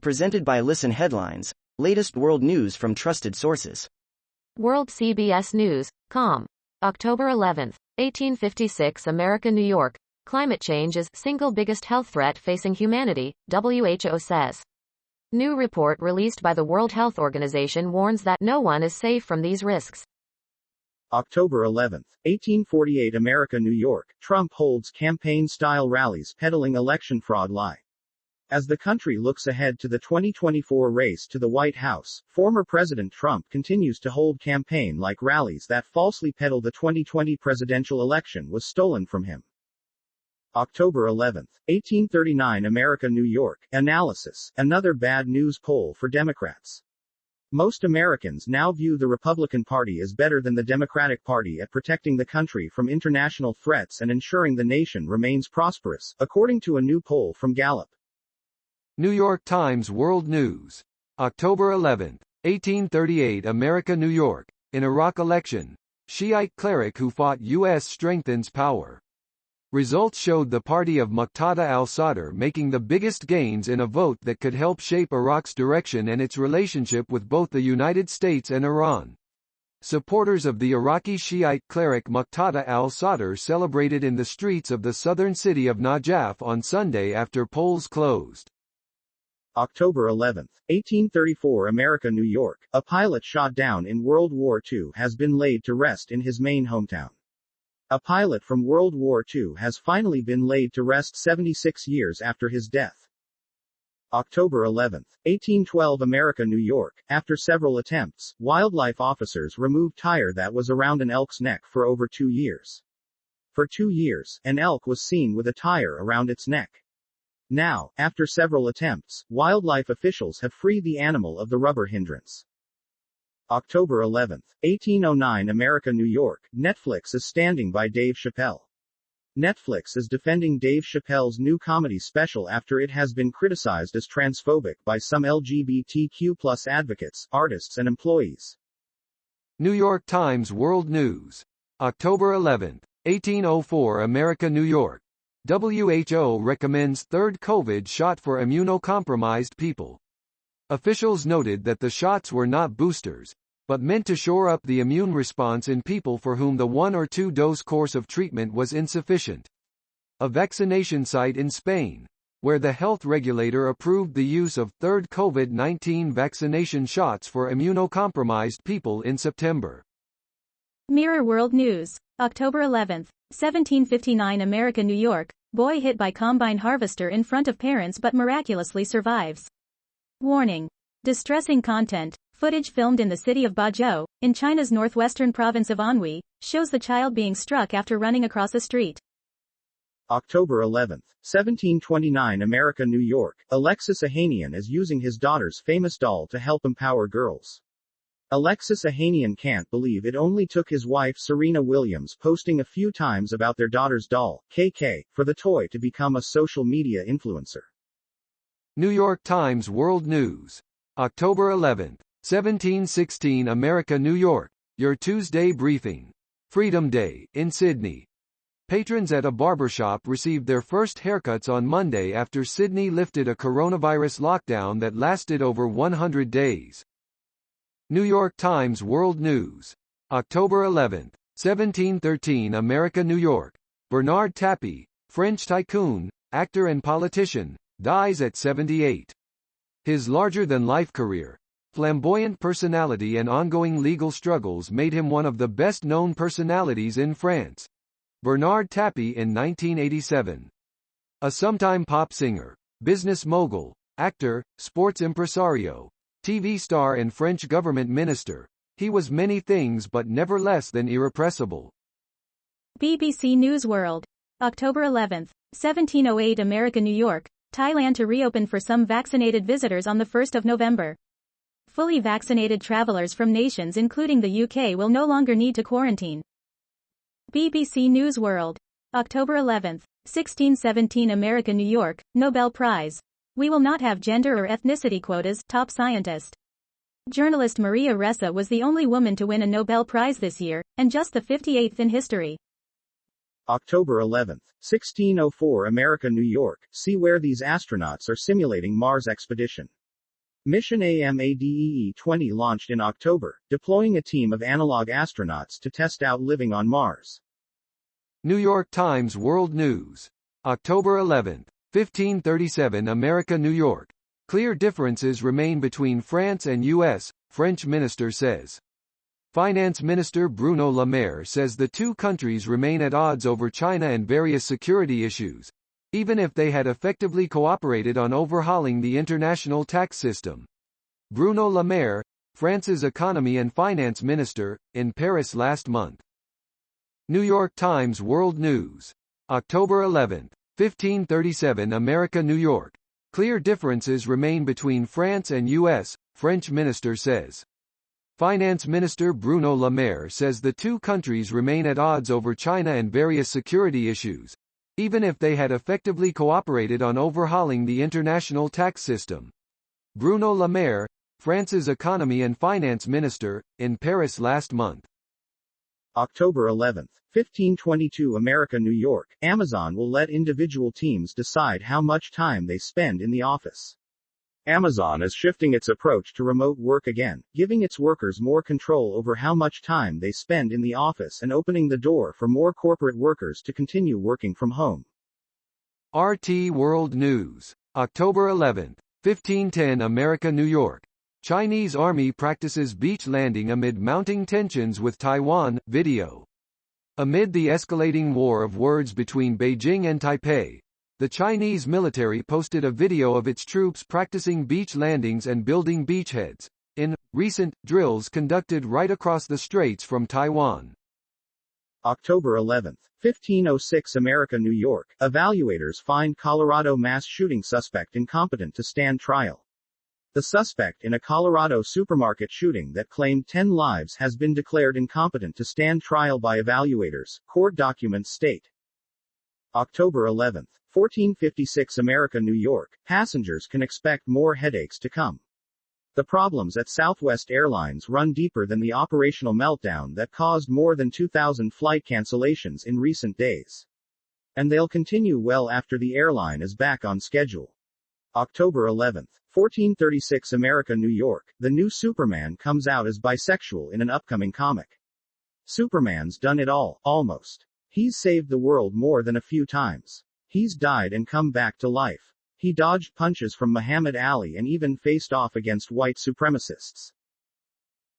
Presented by Listen Headlines, latest world news from trusted sources. World CBS News, com. October 11, 1856 America, New York. Climate change is single biggest health threat facing humanity, WHO says. New report released by the World Health Organization warns that no one is safe from these risks. October 11, 1848 America, New York. Trump holds campaign-style rallies peddling election fraud lie. As the country looks ahead to the 2024 race to the White House, former President Trump continues to hold campaign-like rallies that falsely peddle the 2020 presidential election was stolen from him. October 11, 1839 America, New York. Analysis. Another bad news poll for Democrats. Most Americans now view the Republican Party as better than the Democratic Party at protecting the country from international threats and ensuring the nation remains prosperous, according to a new poll from Gallup. New York Times World News. October 11, 1838 America, New York. In Iraq election, Shiite cleric who fought U.S. strengthens power. Results showed the party of Muqtada al-Sadr making the biggest gains in a vote that could help shape Iraq's direction and its relationship with both the United States and Iran. Supporters of the Iraqi Shiite cleric Muqtada al-Sadr celebrated in the streets of the southern city of Najaf on Sunday after polls closed. October 11, 1834 America, New York. A pilot shot down in World War II has been laid to rest in his Maine hometown. A pilot from World War II has finally been laid to rest 76 years after his death. October 11, 1812 America, New York. After several attempts, wildlife officers removed tire that was around an elk's neck for over 2 years. For 2 years, an elk was seen with a tire around its neck. Now, after several attempts, wildlife officials have freed the animal of the rubber hindrance. October 11, 1809 America, New York. Netflix is standing by Dave Chappelle. Netflix is defending Dave Chappelle's new comedy special after it has been criticized as transphobic by some LGBTQ+ advocates, artists and employees. New York Times World News. October 11, 1804 America, New York. WHO recommends third COVID shot for immunocompromised people. Officials noted that the shots were not boosters, but meant to shore up the immune response in people for whom the 1 or 2 dose course of treatment was insufficient. A vaccination site in Spain, where the health regulator approved the use of third COVID-19 vaccination shots for immunocompromised people in September. Mirror World News. October 11, 1759 America, New York. Boy hit by combine harvester in front of parents but miraculously survives. Warning. Distressing content. Footage filmed in the city of Buzhou, in China's northwestern province of Anhui, shows the child being struck after running across a street. October 11, 1729 America, New York. Alexis Ohanian is using his daughter's famous doll to help empower girls. Alexis Ohanian can't believe it only took his wife Serena Williams posting a few times about their daughter's doll, KK, for the toy to become a social media influencer. New York Times World News. October 11, 1716 America, New York. Your Tuesday briefing. Freedom Day, in Sydney. Patrons at a barbershop received their first haircuts on Monday after Sydney lifted a coronavirus lockdown that lasted over 100 days. New York Times World News. October 11, 1713 America, New York. Bernard Tapie, French tycoon, actor and politician, dies at 78. His larger-than-life career, flamboyant personality and ongoing legal struggles made him one of the best-known personalities in France. Bernard Tapie in 1987. A sometime pop singer, business mogul, actor, sports impresario, TV star and French government minister, he was many things but never less than irrepressible. BBC News World. October 11, 1708 America, New York. Thailand to reopen for some vaccinated visitors on the 1st of November. Fully vaccinated travelers from nations including the UK will no longer need to quarantine. BBC News World. October 11, 1617 America, New York. Nobel Prize. We will not have gender or ethnicity quotas, top scientist. Journalist Maria Ressa was the only woman to win a Nobel Prize this year, and just the 58th in history. October 11, 1604 America, New York. See where these astronauts are simulating Mars expedition. Mission AMADEE-20 launched in October, deploying a team of analog astronauts to test out living on Mars. New York Times World News. October 11, 1537 America, New York. Clear differences remain between France and U.S., French minister says. Finance Minister Bruno Le Maire says the two countries remain at odds over China and various security issues, even if they had effectively cooperated on overhauling the international tax system. Bruno Le Maire, France's economy and finance minister, in Paris last month. New York Times World News. October 11, 1537 America, New York. Clear differences remain between France and U.S., French minister says. Finance Minister Bruno Le Maire says the two countries remain at odds over China and various security issues, even if they had effectively cooperated on overhauling the international tax system. Bruno Le Maire, France's economy and finance minister, in Paris last month. October 11, 1522 America, New York. Amazon will let individual teams decide how much time they spend in the office. Amazon is shifting its approach to remote work again, giving its workers more control over how much time they spend in the office and opening the door for more corporate workers to continue working from home. RT World News. October 11, 1510 America, New York. Chinese Army practices beach landing amid mounting tensions with Taiwan. Video. Amid the escalating war of words between Beijing and Taipei, the Chinese military posted a video of its troops practicing beach landings and building beachheads, in recent drills conducted right across the straits from Taiwan. October 11, 1506 America, New York. Evaluators find Colorado mass shooting suspect incompetent to stand trial. The suspect in a Colorado supermarket shooting that claimed 10 lives has been declared incompetent to stand trial by evaluators, court documents state. October 11, 1456 America, New York. Passengers can expect more headaches to come. The problems at Southwest Airlines run deeper than the operational meltdown that caused more than 2,000 flight cancellations in recent days. And they'll continue well after the airline is back on schedule. October 11, 1436 America, New York. The new Superman comes out as bisexual in an upcoming comic. Superman's done it all, almost. He's saved the world more than a few times. He's died and come back to life. He dodged punches from Muhammad Ali and even faced off against white supremacists.